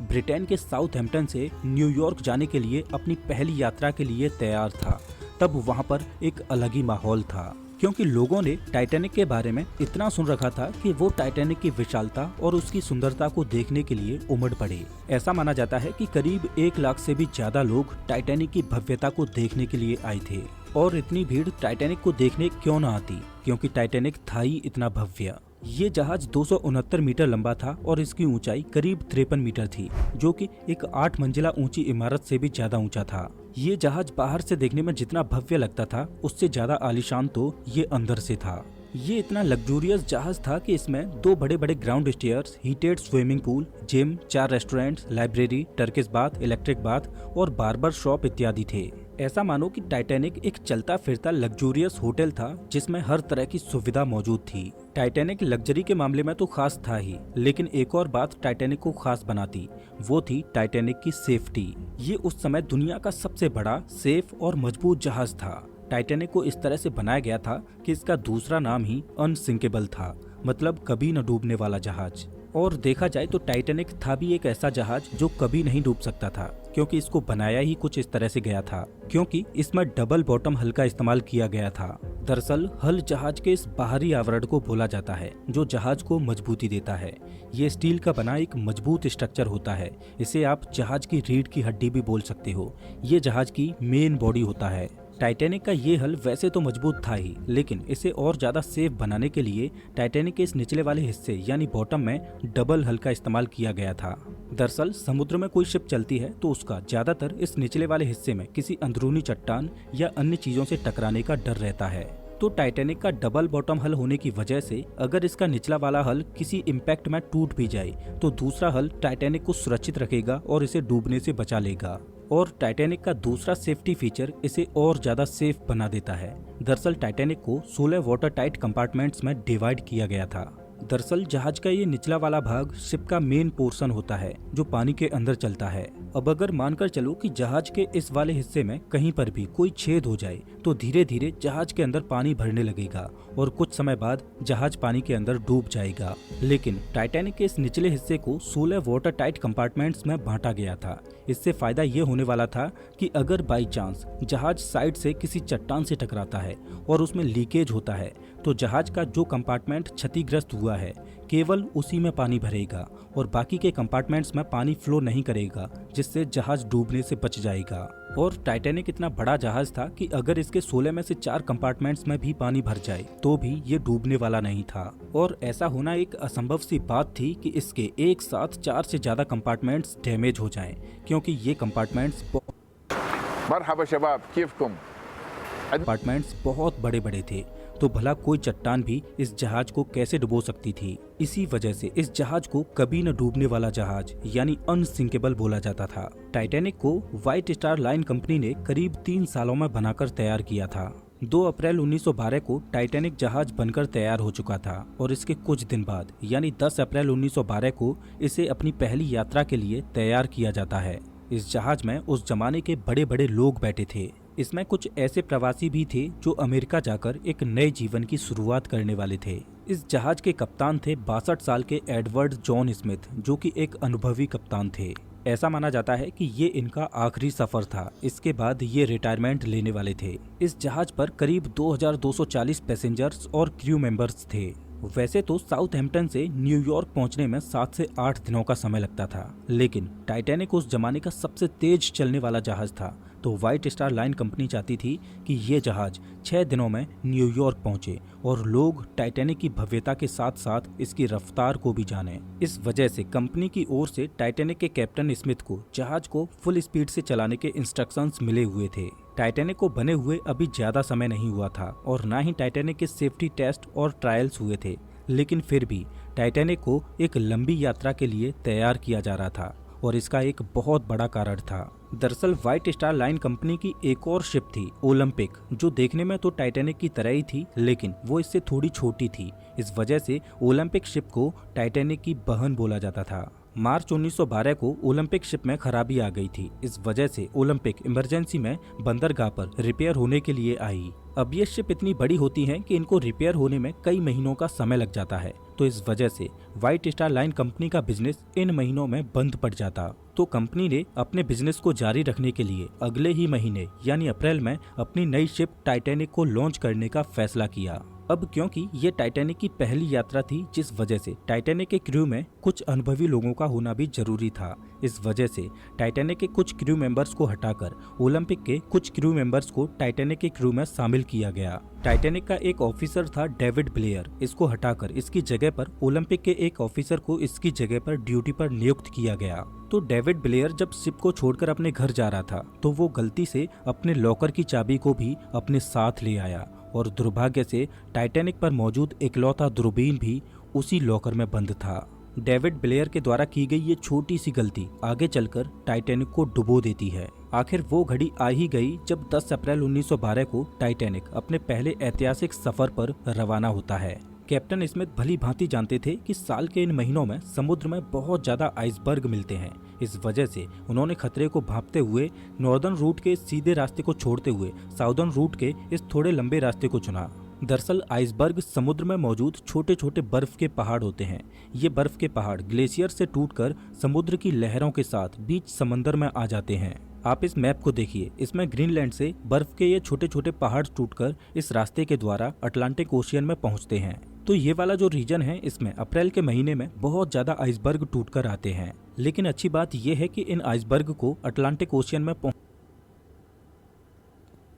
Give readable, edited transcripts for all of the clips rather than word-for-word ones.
Britain के Southampton से New York जाने के लिए अपनी पहली यात्रा के लिए तैयार था, तब वहां पर एक अलग ही माहौल था, क्योंकि लोगों ने टाइटैनिक के बारे में इतना सुन रखा था कि वो टाइटैनिक की विशालता और उसकी सुंदरता को देखने के लिए उमड़ पड़े। ऐसा माना जाता है कि करीब 1 लाख से भी ज्यादा लोग टाइटैनिक की भव्यता को देखने के लिए आए थे। और इतनी भीड़ टाइटैनिक को देखने क्यों न आती, क्योंकि टाइटैनिक था ही इतना भव्य। ये जहाज 269 मीटर लंबा था और इसकी ऊंचाई करीब 53 मीटर थी, जो कि एक 8 मंजिला ऊंची इमारत से भी ज्यादा ऊंचा था। ये जहाज बाहर से देखने में जितना भव्य लगता था, उससे ज्यादा आलीशान तो ये अंदर से था। ये इतना लग्जूरियस जहाज था कि इसमें 2 बड़े बड़े ground stairs, heated swimming pool, gym, 4 restaurants, library, Turkish bath, electric bath और बार्बर शॉप इत्यादि थे। ऐसा मानो कि टाइटैनिक एक चलता फिरता लग्जूरियस होटल था जिसमें हर तरह की सुविधा मौजूद थी। टाइटैनिक लग्जरी के मामले में तो खास था ही, लेकिन एक और बात टाइटैनिक को खास बनाती, वो थी टाइटैनिक की सेफ्टी। ये उस समय दुनिया का सबसे बड़ा, सेफ और मजबूत जहाज था। टाइटैनिक को इस तरह से बनाया गया था कि इसका दूसरा नाम ही अनसिंकेबल था, मतलब कभी न डूबने वाला जहाज। और देखा जाए तो टाइटैनिक था भी एक ऐसा जहाज जो कभी नहीं डूब सकता था, क्योंकि इसको बनाया ही कुछ इस तरह से गया था, क्योंकि इसमें डबल बॉटम हल का इस्तेमाल किया गया था। दरअसल हल जहाज के इस बाहरी आवरण को बोला जाता है, जो जहाज को मजबूती देता है। ये स्टील का बना एक मजबूत स्ट्रक्चर होता है। इसे आप जहाज की रीढ़ की हड्डी भी बोल सकते हो। ये जहाज की मेन बॉडी होता है। टाइटैनिक का ये हल वैसे तो मजबूत था ही, लेकिन इसे और ज्यादा सेफ बनाने के लिए टाइटैनिक के इस निचले वाले हिस्से यानी बॉटम में डबल हल का इस्तेमाल किया गया था। दरअसल समुद्र में कोई शिप चलती है तो उसका ज्यादातर इस निचले वाले हिस्से में किसी अंदरूनी चट्टान या अन्य चीजों से टकराने का डर रहता है। तो टाइटैनिक का डबल बॉटम हल होने की वजह से अगर इसका निचला वाला हल किसी इम्पैक्ट में टूट भी जाए तो दूसरा हल टाइटैनिक को सुरक्षित रखेगा और इसे डूबने से बचा लेगा। और टाइटैनिक का दूसरा सेफ्टी फीचर इसे और ज्यादा सेफ बना देता है। दरअसल टाइटैनिक को 16 वाटर टाइट कंपार्टमेंट्स में डिवाइड किया गया था। दरअसल जहाज का ये निचला वाला भाग शिप का मेन पोर्शन होता है, जो पानी के अंदर चलता है। अब अगर मानकर चलो कि जहाज के इस वाले हिस्से में कहीं पर भी कोई छेद हो जाए तो धीरे धीरे जहाज के अंदर पानी भरने लगेगा और कुछ समय बाद जहाज पानी के अंदर डूब जाएगा। लेकिन टाइटैनिक के इस निचले हिस्से को 16 वाटर टाइट कंपार्टमेंट्स में बांटा गया था। इससे फायदा ये होने वाला था कि अगर बाई चांस जहाज साइड से किसी चट्टान से टकराता है और उसमें लीकेज होता है तो जहाज का जो कंपार्टमेंट क्षतिग्रस्त हुआ है केवल उसी में पानी भरेगा और बाकी के कंपार्टमेंट्स में पानी फ्लो नहीं करेगा, जिससे जहाज डूबने से बच जाएगा। और टाइटैनिक इतना बड़ा जहाज था कि अगर इसके 16 में से 4 कंपार्टमेंट्स में भी पानी भर जाए तो भी ये डूबने वाला नहीं था। और ऐसा होना एक असंभव सी बात थी कि इसके एक साथ 4 से ज्यादा कंपार्टमेंट्स डैमेज हो जाएं, क्योंकि ये कंपार्टमेंट्स बहुत बड़े बड़े थे। तो भला कोई चट्टान भी इस जहाज को कैसे डुबो सकती थी। इसी वजह से इस जहाज को कभी न डूबने वाला जहाज यानी अनसिंकेबल बोला जाता था। टाइटैनिक को व्हाइट स्टार लाइन कंपनी ने करीब 3 सालों में बनाकर तैयार किया था। 2 अप्रैल 1912 को टाइटैनिक जहाज बनकर तैयार हो चुका था और इसके कुछ दिन बाद यानी 10 अप्रैल 1912 को इसे अपनी पहली यात्रा के लिए तैयार किया जाता है। इस जहाज में उस जमाने के बड़े बड़े लोग बैठे थे। इसमें कुछ ऐसे प्रवासी भी थे जो अमेरिका जाकर एक नए जीवन की शुरुआत करने वाले थे। इस जहाज के कप्तान थे 62 साल के एडवर्ड जॉन स्मिथ, जो कि एक अनुभवी कप्तान थे। ऐसा माना जाता है कि ये इनका आखिरी सफर था। इसके बाद ये रिटायरमेंट लेने वाले थे। इस जहाज पर करीब 2240 पैसेंजर्स और क्रू मेंबर्स थे। वैसे तो साउथहैम्पटन से न्यूयॉर्क पहुंचने में 7 से 8 दिनों का समय लगता था, लेकिन टाइटैनिक उस जमाने का सबसे तेज चलने वाला जहाज था, तो व्हाइट स्टार लाइन कंपनी चाहती थी कि ये जहाज 6 दिनों में न्यूयॉर्क पहुंचे और लोग टाइटैनिक की भव्यता के साथ साथ इसकी रफ्तार को भी जाने। इस वजह से कंपनी की ओर से टाइटैनिक के कैप्टन स्मिथ को जहाज को फुल स्पीड से चलाने के इंस्ट्रक्शंस मिले हुए थे। टाइटैनिक को बने हुए अभी ज्यादा समय नहीं हुआ था और न ही टाइटैनिक के सेफ्टी टेस्ट और ट्रायल्स हुए थे, लेकिन फिर भी टाइटैनिक को एक लंबी यात्रा के लिए तैयार किया जा रहा था और इसका एक बहुत बड़ा कारण था। दरअसल व्हाइट स्टार लाइन कंपनी की एक और शिप थी ओलंपिक, जो देखने में तो टाइटैनिक की तरह ही थी, लेकिन वो इससे थोड़ी छोटी थी। इस वजह से ओलंपिक शिप को टाइटैनिक की बहन बोला जाता था। मार्च 1912 को ओलंपिक शिप में खराबी आ गई थी। इस वजह से ओलंपिक इमरजेंसी में बंदरगाह पर रिपेयर होने के लिए आई। अब ये शिप इतनी बड़ी होती हैं कि इनको रिपेयर होने में कई महीनों का समय लग जाता है, तो इस वजह से व्हाइट स्टार लाइन कंपनी का बिजनेस इन महीनों में बंद पड़ जाता। तो कंपनी ने अपने बिजनेस को जारी रखने के लिए अगले ही महीने यानी अप्रैल में अपनी नई शिप टाइटैनिक को लॉन्च करने का फैसला किया। अब क्योंकि ये टाइटैनिक की पहली यात्रा थी, जिस वजह से टाइटैनिक के क्रू में कुछ अनुभवी लोगों का होना भी जरूरी था। इस वजह से टाइटैनिक के कुछ क्रू मेंबर्स को हटाकर ओलंपिक के कुछ क्रू मेंबर्स को टाइटैनिक के क्रू में शामिल किया गया। टाइटैनिक का एक ऑफिसर था डेविड ब्लेयर, इसको हटाकर इसकी जगह पर ओलंपिक के एक ऑफिसर को इसकी जगह पर ड्यूटी पर नियुक्त किया गया। तो डेविड ब्लेयर जब शिप को छोड़कर अपने घर जा रहा था तो वो गलती से अपने लॉकर की चाबी को भी अपने साथ ले आया और दुर्भाग्य से टाइटैनिक पर मौजूद इकलौता दूरबीन भी उसी लॉकर में बंद था। डेविड ब्लेयर के द्वारा की गई ये छोटी सी गलती आगे चलकर टाइटैनिक को डुबो देती है। आखिर वो घड़ी आ ही गई जब 10 अप्रैल 1912 को टाइटैनिक अपने पहले ऐतिहासिक सफर पर रवाना होता है। कैप्टन स्मिथ भली भांति जानते थे कि साल के इन महीनों में समुद्र में बहुत ज्यादा आइसबर्ग मिलते हैं। इस वजह से उन्होंने खतरे को भांपते हुए नॉर्दर्न रूट के सीधे रास्ते को छोड़ते हुए साउदर्न रूट के इस थोड़े लंबे रास्ते को चुना। दरअसल आइसबर्ग समुद्र में मौजूद छोटे छोटे बर्फ के पहाड़ होते हैं। ये बर्फ के पहाड़ ग्लेशियर से टूटकर समुद्र की लहरों के साथ बीच समंदर में आ जाते हैं। आप इस मैप को देखिए, इसमें ग्रीनलैंड से बर्फ के ये छोटे छोटे पहाड़ टूटकर इस रास्ते के द्वारा अटलांटिक ओशियन में पहुंचते हैं। तो ये वाला जो रीजन है, इसमें अप्रैल के महीने में बहुत ज्यादा आइसबर्ग टूटकर आते हैं। लेकिन अच्छी बात यह है कि इन आइसबर्ग को अटलांटिक ओशियन में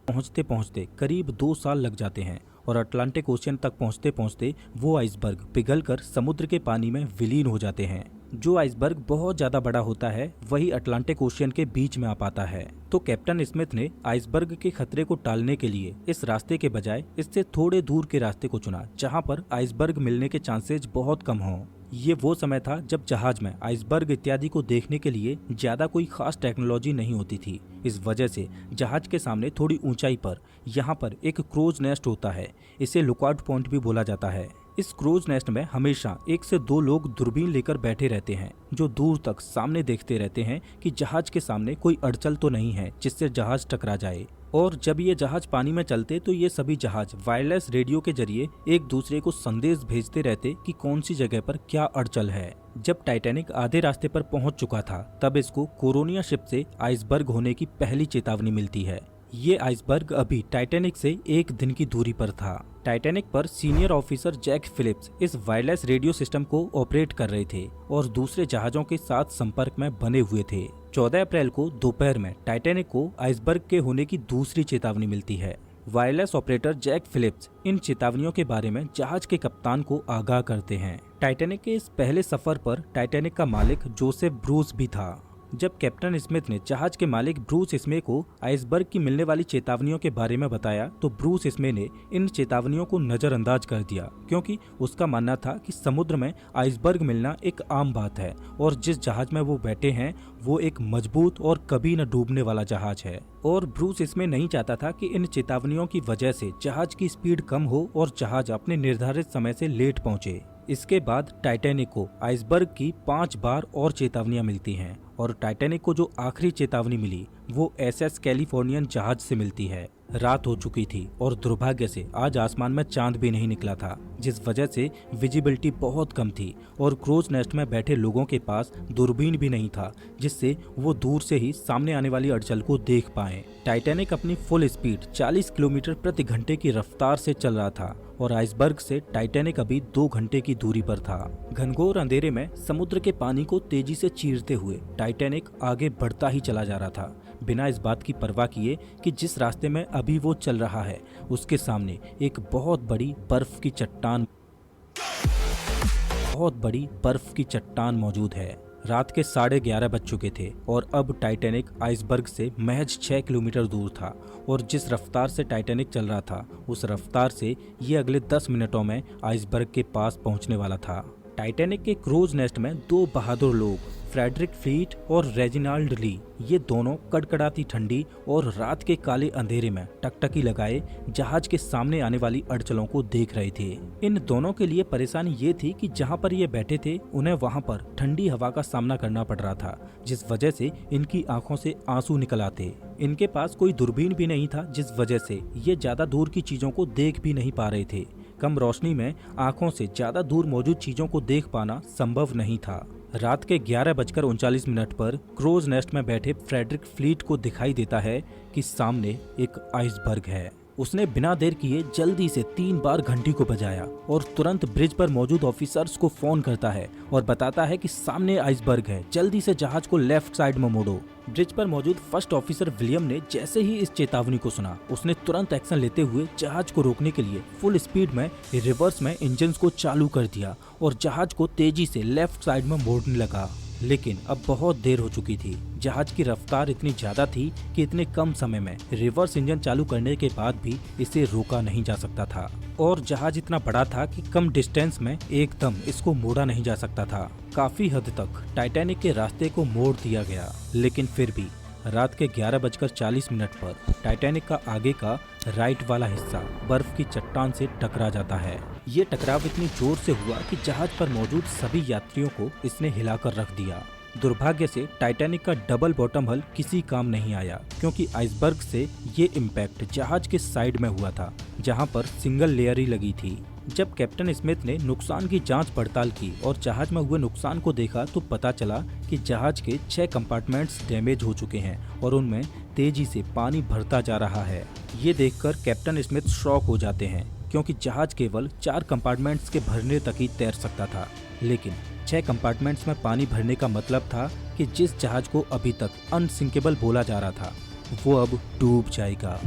पहुंचते पहुंचते करीब 2 साल लग जाते हैं और अटलांटिक ओशियन तक पहुंचते पहुंचते वो आइसबर्ग पिघलकर समुद्र के पानी में विलीन हो जाते हैं। जो आइसबर्ग बहुत ज्यादा बड़ा होता है वही अटलांटिक ओशियन के बीच में आ पाता है। तो कैप्टन स्मिथ ने आइसबर्ग के खतरे को टालने के लिए इस रास्ते के बजाय इससे थोड़े दूर के रास्ते को चुना, जहां पर आइसबर्ग मिलने के चांसेस बहुत कम हों। ये वो समय था जब जहाज में आइसबर्ग इत्यादि को देखने के लिए ज्यादा कोई खास टेक्नोलॉजी नहीं होती थी। इस वजह से जहाज के सामने थोड़ी ऊंचाई पर यहाँ पर एक क्रोज नेस्ट होता है। इसे लुकआउट पॉइंट भी बोला जाता है। इस क्रोज नेस्ट में हमेशा 1 से 2 लोग दूरबीन लेकर बैठे रहते हैं, जो दूर तक सामने देखते रहते हैं कि जहाज के सामने कोई अड़चन तो नहीं है जिससे जहाज टकरा जाए। और जब ये जहाज पानी में चलते तो ये सभी जहाज वायरलेस रेडियो के जरिए एक दूसरे को संदेश भेजते रहते कि कौन सी जगह पर क्या अड़चन है। जब टाइटैनिक आधे रास्ते पर पहुंच चुका था तब इसको कोरोनिया शिप से आइसबर्ग होने की पहली चेतावनी मिलती है। ये आइसबर्ग अभी टाइटैनिक से 1 दिन की दूरी पर था। टाइटैनिक पर सीनियर ऑफिसर जैक फिलिप्स इस वायरलेस रेडियो सिस्टम को ऑपरेट कर रहे थे और दूसरे जहाजों के साथ संपर्क में बने हुए थे। 14 अप्रैल को दोपहर में टाइटैनिक को आइसबर्ग के होने की दूसरी चेतावनी मिलती है। वायरलेस ऑपरेटर जैक फिलिप्स इन चेतावनियों के बारे में जहाज के कप्तान को आगाह करते हैं। टाइटैनिक के इस पहले सफर पर टाइटैनिक का मालिक जोसेफ ब्रूस भी था। जब कैप्टन स्मिथ ने जहाज के मालिक ब्रूस स्मे को आइसबर्ग की मिलने वाली चेतावनियों के बारे में बताया तो ब्रूस स्मे ने इन चेतावनियों को नजरअंदाज कर दिया, क्योंकि उसका मानना था कि समुद्र में आइसबर्ग मिलना एक आम बात है और जिस जहाज में वो बैठे हैं वो एक मजबूत और कभी न डूबने वाला जहाज है। और ब्रूस स्मे नहीं चाहता था कि इन चेतावनियों की वजह से जहाज की स्पीड कम हो और जहाज अपने निर्धारित समय से लेट पहुंचे। इसके बाद टाइटैनिक को आइसबर्ग की 5 बार और चेतावनियां मिलती हैं और टाइटैनिक को जो आखिरी चेतावनी मिली वो एसएस कैलिफोर्नियन जहाज से मिलती है। रात हो चुकी थी और दुर्भाग्य से आज आसमान में चांद भी नहीं निकला था, जिस वजह से विजिबिलिटी बहुत कम थी और क्रूज नेस्ट में बैठे लोगों के पास दूरबीन भी नहीं था जिससे वो दूर से ही सामने आने वाली अड़चन को देख पाए। टाइटैनिक अपनी फुल स्पीड 40 किलोमीटर प्रति घंटे की रफ्तार से चल रहा था और आइसबर्ग से टाइटैनिक अभी 2 घंटे की दूरी पर था। घनघोर अंधेरे में समुद्र के पानी को तेजी से चीरते हुए टाइटैनिक आगे बढ़ता ही चला जा रहा था, बिना इस बात की परवाह किए कि जिस रास्ते में अभी वो चल रहा है उसके सामने एक बहुत बड़ी बर्फ की चट्टान मौजूद है। रात के 11:30 बज चुके थे और अब टाइटैनिक आइसबर्ग से महज 6 किलोमीटर दूर था और जिस रफ्तार से टाइटैनिक चल रहा था उस रफ्तार से ये अगले 10 मिनटों में आइसबर्ग के पास पहुंचने वाला था। टाइटैनिक के क्रूज नेस्ट में 2 बहादुर लोग फ्रेडरिक फ्लीट और रेजिनाल्ड ली, ये दोनों कड़कड़ाती ठंडी और रात के काले अंधेरे में टकटकी लगाए जहाज के सामने आने वाली अड़चलों को देख रहे थे। इन दोनों के लिए परेशानी ये थी कि जहाँ पर ये बैठे थे उन्हें वहाँ पर ठंडी हवा का सामना करना पड़ रहा था, जिस वजह से इनकी आंखों से आंसू निकल आते। इनके पास कोई दूरबीन भी नहीं था, जिस वजह से ये ज्यादा दूर की चीजों को देख भी नहीं पा रहे थे। कम रोशनी में आंखों से ज्यादा दूर मौजूद चीजों को देख पाना संभव नहीं था। रात के 11:39 पर क्रोज नेस्ट में बैठे फ्रेडरिक फ्लीट को दिखाई देता है कि सामने एक आइसबर्ग है। उसने बिना देर किए जल्दी से 3 बार घंटी को बजाया और तुरंत ब्रिज पर मौजूद ऑफिसर्स को फोन करता है और बताता है कि सामने आइसबर्ग है, जल्दी से जहाज को लेफ्ट साइड में मोड़ो। ब्रिज पर मौजूद फर्स्ट ऑफिसर विलियम ने जैसे ही इस चेतावनी को सुना, उसने तुरंत एक्शन लेते हुए जहाज को रोकने के लिए फुल स्पीड में रिवर्स में इंजन को चालू कर दिया और जहाज को तेजी से लेफ्ट साइड में मोड़ने लगा। लेकिन अब बहुत देर हो चुकी थी। जहाज की रफ्तार इतनी ज्यादा थी कि इतने कम समय में रिवर्स इंजन चालू करने के बाद भी इसे रोका नहीं जा सकता था, और जहाज इतना बड़ा था कि कम डिस्टेंस में एकदम इसको मोड़ा नहीं जा सकता था। काफी हद तक टाइटैनिक के रास्ते को मोड़ दिया गया, लेकिन फिर भी रात के 11:40 पर टाइटैनिक का आगे का राइट वाला हिस्सा बर्फ की चट्टान से टकरा जाता है। ये टकराव इतनी जोर से हुआ कि जहाज पर मौजूद सभी यात्रियों को इसने हिलाकर रख दिया। दुर्भाग्य से टाइटैनिक का डबल बॉटम हल किसी काम नहीं आया, क्योंकि आइसबर्ग से ये इम्पैक्ट जहाज के साइड में हुआ था, जहां पर सिंगल लेयर ही लगी थी। जब कैप्टन स्मिथ ने नुकसान की जांच पड़ताल की और जहाज में हुए नुकसान को देखा तो पता चला कि जहाज के 6 कंपार्टमेंट्स डैमेज हो चुके हैं और उनमें तेजी से पानी भरता जा रहा है। ये देखकर कैप्टन स्मिथ शॉक हो जाते हैं, क्योंकि जहाज केवल 4 कंपार्टमेंट्स के भरने तक ही तैर सकता था, लेकिन 6 कंपार्टमेंट्स में पानी भरने का मतलब था कि जिस जहाज को अभी तक अनसिंकेबल बोला जा रहा था वो अब डूब जाएगा।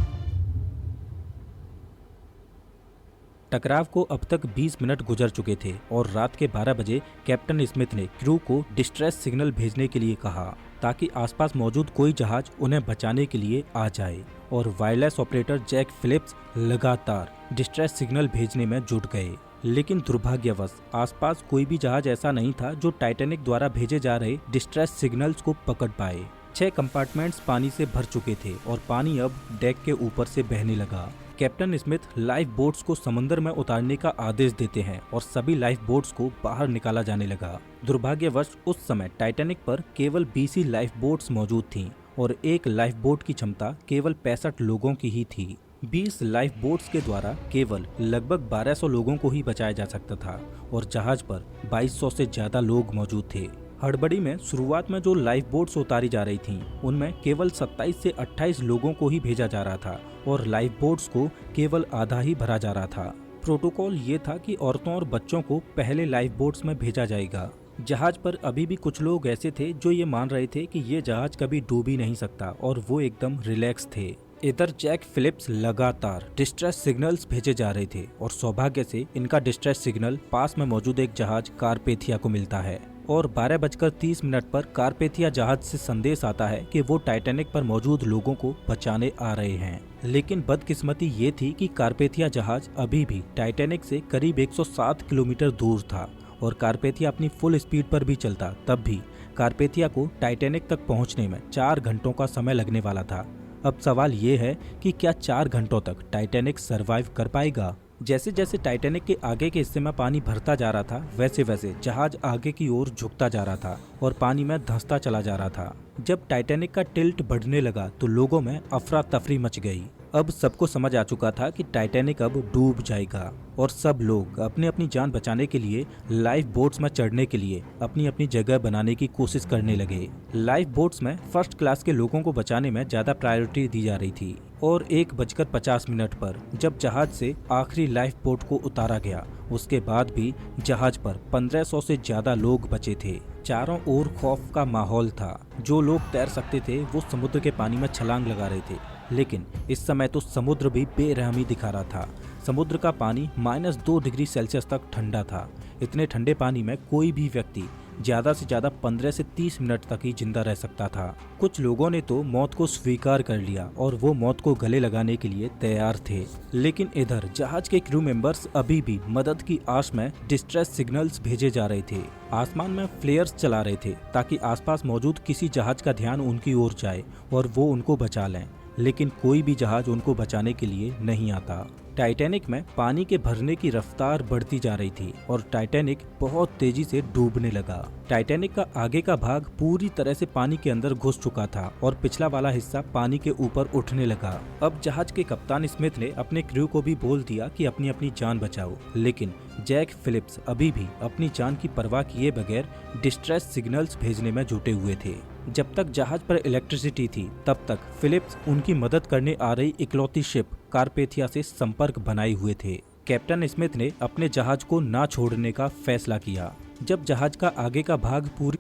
टकराव को अब तक 20 मिनट गुजर चुके थे और रात के 12 बजे कैप्टन स्मिथ ने क्रू को डिस्ट्रेस सिग्नल भेजने के लिए कहा, ताकि आसपास मौजूद कोई जहाज उन्हें बचाने के लिए आ जाए। और वायरलेस ऑपरेटर जैक फिलिप्स लगातार डिस्ट्रेस सिग्नल भेजने में जुट गए, लेकिन दुर्भाग्यवश आसपास कोई भी जहाज ऐसा नहीं था जो टाइटैनिक द्वारा भेजे जा रहे डिस्ट्रेस सिग्नल्स को पकड़ पाए। 6 कंपार्टमेंट्स पानी से भर चुके थे और पानी अब डेक के ऊपर से बहने लगा। कैप्टन स्मिथ लाइफ बोट्स को समंदर में उतारने का आदेश देते हैं और सभी लाइफ बोट्स को बाहर निकाला जाने लगा। दुर्भाग्यवश उस समय टाइटैनिक पर केवल 20 ही लाइफ बोट्स मौजूद थीं और एक लाइफ बोट की क्षमता केवल 65 लोगों की ही थी। 20 लाइफ बोट्स के द्वारा केवल लगभग 1200 लोगों को ही बचाया जा सकता था और जहाज पर 2200 से ज्यादा लोग मौजूद थे। हड़बड़ी में शुरुआत में जो लाइफ बोट्स उतारी जा रही थीं, उनमें केवल 27 से 28 लोगों को ही भेजा जा रहा था और लाइफ बोट्स को केवल आधा ही भरा जा रहा था। प्रोटोकॉल ये था कि औरतों और बच्चों को पहले लाइफ बोट्स में भेजा जाएगा। जहाज पर अभी भी कुछ लोग ऐसे थे जो ये मान रहे थे कि ये जहाज कभी डूब ही नहीं सकता और वो एकदम रिलैक्स थे। इधर जैक फिलिप्स लगातार डिस्ट्रेस सिग्नल्स भेजे जा रहे थे और सौभाग्य से इनका डिस्ट्रेस सिग्नल पास में मौजूद एक जहाज कारपेथिया को मिलता है और 12:30 पर कारपेथिया जहाज से संदेश आता है कि वो टाइटैनिक पर मौजूद लोगों को बचाने आ रहे हैं। लेकिन बदकिस्मती ये थी कि कारपेथिया जहाज अभी भी टाइटैनिक से करीब 107 किलोमीटर दूर था और कारपेथिया अपनी फुल स्पीड पर भी चलता, तब भी कारपेथिया को टाइटैनिक तक पहुंचने में 4 घंटों का समय लगने वाला था। अब सवाल ये है कि क्या 4 घंटों तक टाइटैनिक सरवाइव कर पाएगा? जैसे जैसे टाइटैनिक के आगे के हिस्से में पानी भरता जा रहा था, वैसे वैसे जहाज आगे की ओर झुकता जा रहा था और पानी में धंसता चला जा रहा था। जब टाइटैनिक का टिल्ट बढ़ने लगा तो लोगों में अफरा तफरी मच गई। अब सबको समझ आ चुका था कि टाइटैनिक अब डूब जाएगा और सब लोग अपनी अपनी जान बचाने के लिए लाइफ बोट्स में चढ़ने के लिए अपनी अपनी जगह बनाने की कोशिश करने लगे। लाइफ बोट्स में फर्स्ट क्लास के लोगों को बचाने में ज्यादा प्रायोरिटी दी जा रही थी और 1:50 पर जब जहाज से आखिरी लाइफ बोट को उतारा गया, उसके बाद भी जहाज पर 1500 से ज्यादा लोग बचे थे। चारों ओर खौफ का माहौल था। जो लोग तैर सकते थे वो समुद्र के पानी में छलांग लगा रहे थे, लेकिन इस समय तो समुद्र भी बेरहमी दिखा रहा था। समुद्र का पानी -2 डिग्री सेल्सियस तक ठंडा था। इतने ठंडे पानी में कोई भी व्यक्ति ज्यादा से ज्यादा 15 से 30 मिनट तक ही जिंदा रह सकता था। कुछ लोगों ने तो मौत को स्वीकार कर लिया और वो मौत को गले लगाने के लिए तैयार थे। लेकिन इधर जहाज के क्रू मेंबर्स अभी भी मदद की आश में डिस्ट्रेस सिग्नल्स भेजे जा रहे थे। आसमान में फ्लेयर्स चला रहे थे ताकि आसपास मौजूद किसी जहाज का ध्यान उनकी ओर जाए और वो उनको बचा लें, लेकिन कोई भी जहाज उनको बचाने के लिए नहीं आता। टाइटैनिक में पानी के भरने की रफ्तार बढ़ती जा रही थी और टाइटैनिक बहुत तेजी से डूबने लगा। टाइटैनिक का आगे का भाग पूरी तरह से पानी के अंदर घुस चुका था और पिछला वाला हिस्सा पानी के ऊपर उठने लगा। अब जहाज के कप्तान स्मिथ ने अपने क्रू को भी बोल दिया कि अपनी अपनी जान बचाओ, लेकिन जैक फिलिप्स अभी भी अपनी जान की परवाह किए बगैर डिस्ट्रेस सिग्नल्स भेजने में जुटे हुए थे। जब तक जहाज पर इलेक्ट्रिसिटी थी तब तक फिलिप्स उनकी मदद करने आ रही इकलौती शिप कारपेथिया से संपर्क बनाए हुए थे। कैप्टन स्मिथ ने अपने जहाज को ना छोड़ने का फैसला किया। जब जहाज का आगे का भाग पूरी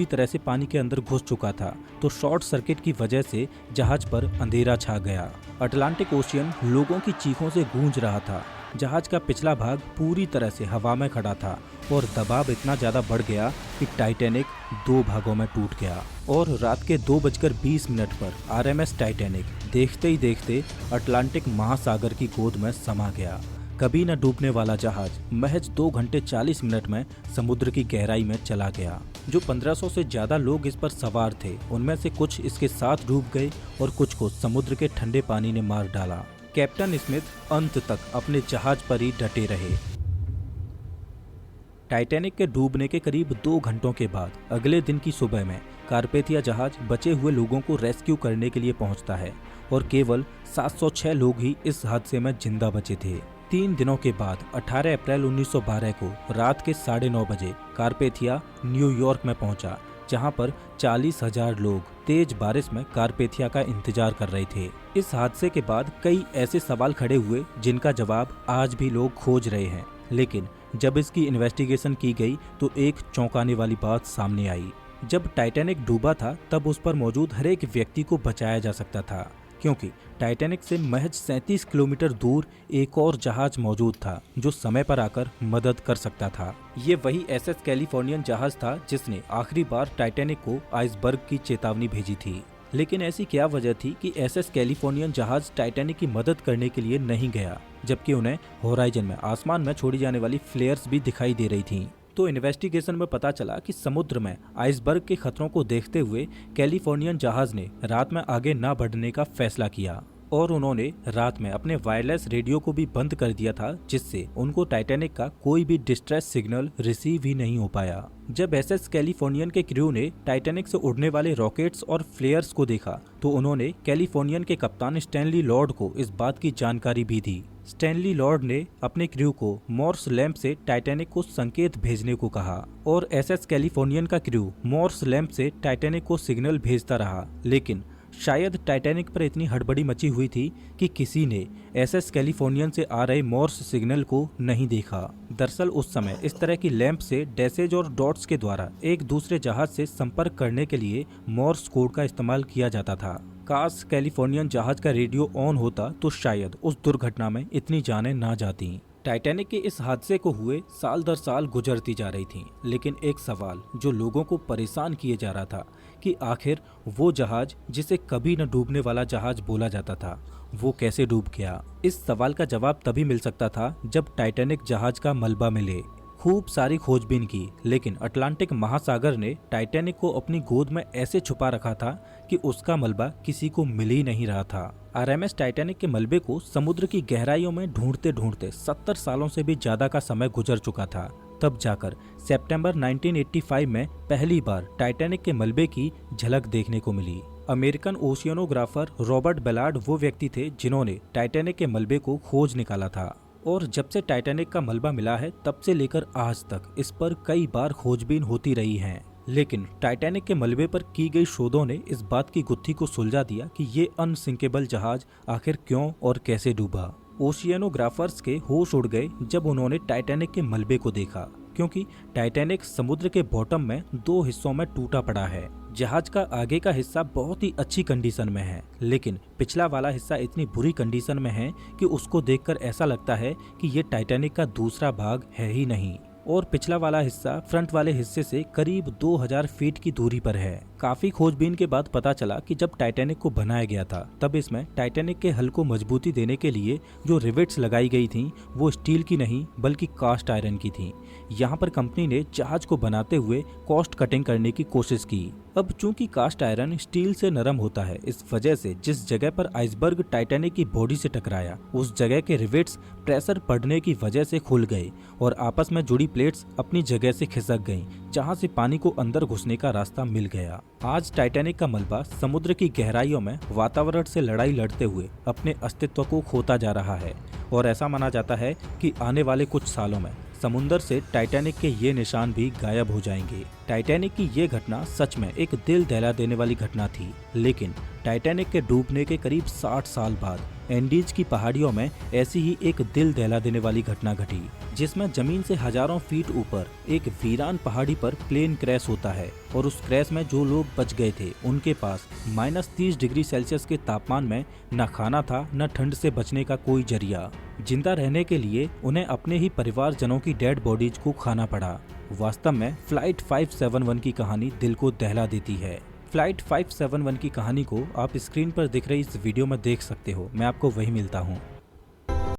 तरह से पानी के अंदर घुस चुका था तो शॉर्ट सर्किट की वजह से जहाज पर अंधेरा छा गया। अटलांटिक ओशियन लोगों की चीखों से गूंज रहा था। जहाज का पिछला भाग पूरी तरह से हवा में खड़ा था और दबाव इतना ज्यादा बढ़ गया कि टाइटैनिक 2 भागों में टूट गया और रात के 2:20 पर आरएमएस टाइटैनिक देखते ही देखते अटलांटिक महासागर की गोद में समा गया। कभी न डूबने वाला जहाज महज 2 घंटे 40 मिनट में समुद्र की गहराई में चला गया। जो 1500 से ज्यादा लोग इस पर सवार थे उनमें से कुछ इसके साथ डूब गए और कुछ को समुद्र के ठंडे पानी ने मार डाला। कैप्टन स्मिथ अंत तक अपने जहाज पर ही डटे रहे। टाइटैनिक के डूबने के करीब 2 घंटों के बाद अगले दिन की सुबह में कारपेथिया जहाज बचे हुए लोगों को रेस्क्यू करने के लिए पहुंचता है और केवल 706 लोग ही इस हादसे में जिंदा बचे थे। 3 दिनों के बाद 18 अप्रैल 1912 को रात के 9:30 बजे कारपेथिया न्यूयॉर्क में पहुंचा, जहां पर 40,000 लोग तेज बारिश में कारपेथिया का इंतजार कर रहे थे। इस हादसे के बाद कई ऐसे सवाल खड़े हुए जिनका जवाब आज भी लोग खोज रहे हैं, लेकिन जब इसकी इन्वेस्टिगेशन की गई तो एक चौंकाने वाली बात सामने आई। जब टाइटैनिक डूबा था तब उस पर मौजूद हर एक व्यक्ति को बचाया जा सकता था, क्योंकि टाइटैनिक से महज 37 किलोमीटर दूर एक और जहाज मौजूद था जो समय पर आकर मदद कर सकता था। ये वही एसएस कैलिफोर्नियन जहाज था जिसने आखिरी बार टाइटैनिक को आइसबर्ग की चेतावनी भेजी थी। लेकिन ऐसी क्या वजह थी कि एसएस कैलिफोर्नियन जहाज टाइटैनिक की मदद करने के लिए नहीं गया, जबकि उन्हें होराइजन में आसमान में छोड़ी जाने वाली फ्लेयर्स भी दिखाई दे रही थी। तो इन्वेस्टिगेशन में पता चला कि समुद्र में आइसबर्ग के खतरों को देखते हुए कैलिफोर्नियन जहाज ने रात में आगे न बढ़ने का फैसला किया और उन्होंने रात में अपने वायरलेस रेडियो को भी बंद कर दिया था, जिससे उनको टाइटैनिक का कोई भी डिस्ट्रेस सिग्नल रिसीव ही नहीं हो पाया। जब एसएस कैलिफोर्नियन के क्रू ने टाइटैनिक से उड़ने वाले रॉकेट्स और फ्लेयर्स को देखा तो उन्होंने कैलिफोर्नियन के कप्तान स्टैनली लॉर्ड को इस बात की जानकारी भी दी। स्टैनली लॉर्ड ने अपने क्रू को मॉर्स लैंप से टाइटैनिक को संकेत भेजने को कहा और एसएस कैलिफोर्नियन का क्रू मॉर्स लैंप से टाइटैनिक को सिग्नल भेजता रहा, लेकिन शायद टाइटैनिक पर इतनी हड़बड़ी मची हुई थी कि किसी ने एसएस कैलिफोर्नियन से आ रहे मॉर्स सिग्नल को नहीं देखा। दरअसल उस समय इस तरह की लैंप से डैशेज और डॉट्स के द्वारा एक दूसरे जहाज से संपर्क करने के लिए मॉर्स कोड का इस्तेमाल किया जाता था। काश कैलिफोर्नियन जहाज का रेडियो ऑन होता तो शायद उस दुर्घटना में इतनी जानें ना जाती। टाइटैनिक के इस हादसे को हुए साल दर साल गुजरती जा रही थी, लेकिन एक सवाल जो लोगों को परेशान किए जा रहा था कि आखिर वो जहाज जिसे कभी न डूबने वाला जहाज बोला जाता था वो कैसे डूब गया। इस सवाल का जवाब तभी मिल सकता था जब टाइटैनिक जहाज का मलबा मिले। खूब सारी खोजबीन की, लेकिन अटलांटिक महासागर ने टाइटैनिक को अपनी गोद में ऐसे छुपा रखा था कि उसका मलबा किसी को मिल ही नहीं रहा था। आरएमएस टाइटैनिक के मलबे को समुद्र की गहराइयों में ढूंढते ढूंढते 70 सालों से भी ज्यादा का समय गुजर चुका था। तब जाकर सितंबर 1985 में पहली बार टाइटैनिक के मलबे की झलक देखने को मिली। अमेरिकन ओशियनोग्राफर रॉबर्ट बेलार्ड वो व्यक्ति थे जिन्होंने टाइटैनिक के मलबे को खोज निकाला था और जब से टाइटैनिक का मलबा मिला है तब से लेकर आज तक इस पर कई बार खोजबीन होती रही है। लेकिन टाइटैनिक के मलबे पर की गई शोधों ने इस बात की गुत्थी को सुलझा दिया कि ये अनसिंकेबल जहाज आखिर क्यों और कैसे डूबा। ओशियनोग्राफर्स के होश उड़ गए जब उन्होंने टाइटैनिक के मलबे को देखा, क्योंकि टाइटैनिक समुद्र के बॉटम में 2 हिस्सों में टूटा पड़ा है। जहाज का आगे का हिस्सा बहुत ही अच्छी कंडीशन में है, लेकिन पिछला वाला हिस्सा इतनी बुरी कंडीशन में है कि उसको देखकर ऐसा लगता है कि ये टाइटैनिक का दूसरा भाग है ही नहीं। और पिछला वाला हिस्सा फ्रंट वाले हिस्से से करीब 2000 फीट की दूरी पर है। काफी खोजबीन के बाद पता चला कि जब टाइटैनिक को बनाया गया था तब इसमें टाइटैनिक के हल को मजबूती देने के लिए जो रिवेट्स लगाई गई थी वो स्टील की नहीं बल्कि कास्ट आयरन की थी। यहाँ पर कंपनी ने जहाज को बनाते हुए कॉस्ट कटिंग करने की कोशिश की। अब चूंकि कास्ट आयरन स्टील से नरम होता है, इस वजह से जिस जगह पर आइसबर्ग टाइटैनिक की बॉडी से टकराया उस जगह के रिवेट्स प्रेशर पड़ने की वजह से खुल गए और आपस में जुड़ी प्लेट्स अपनी जगह से खिसक गईं, जहां से पानी को अंदर घुसने का रास्ता मिल गया। आज टाइटैनिक का मलबा समुद्र की गहराइयों में वातावरण से लड़ाई लड़ते हुए अपने अस्तित्व को खोता जा रहा है और ऐसा माना जाता है कि आने वाले कुछ सालों में समुद्र से टाइटैनिक के ये निशान भी गायब हो जाएंगे। टाइटैनिक की ये घटना सच में एक दिल दहला देने वाली घटना थी, लेकिन टाइटैनिक के डूबने के करीब 60 साल बाद एंडीज की पहाड़ियों में ऐसी ही एक दिल दहला देने वाली घटना घटी, जिसमें जमीन से हजारों फीट ऊपर एक वीरान पहाड़ी पर प्लेन क्रैश होता है और उस क्रैश में जो लोग बच गए थे उनके पास -30 डिग्री सेल्सियस के तापमान में न खाना था न ठंड से बचने का कोई जरिया। जिंदा रहने के लिए उन्हें अपने ही परिवारजनों की डेड बॉडीज को खाना पड़ा। वास्तव में फ्लाइट 571 की कहानी दिल को दहला देती है। फ्लाइट 571 की कहानी को आप स्क्रीन पर दिख रही इस वीडियो में देख सकते हो। मैं आपको वही मिलता हूँ।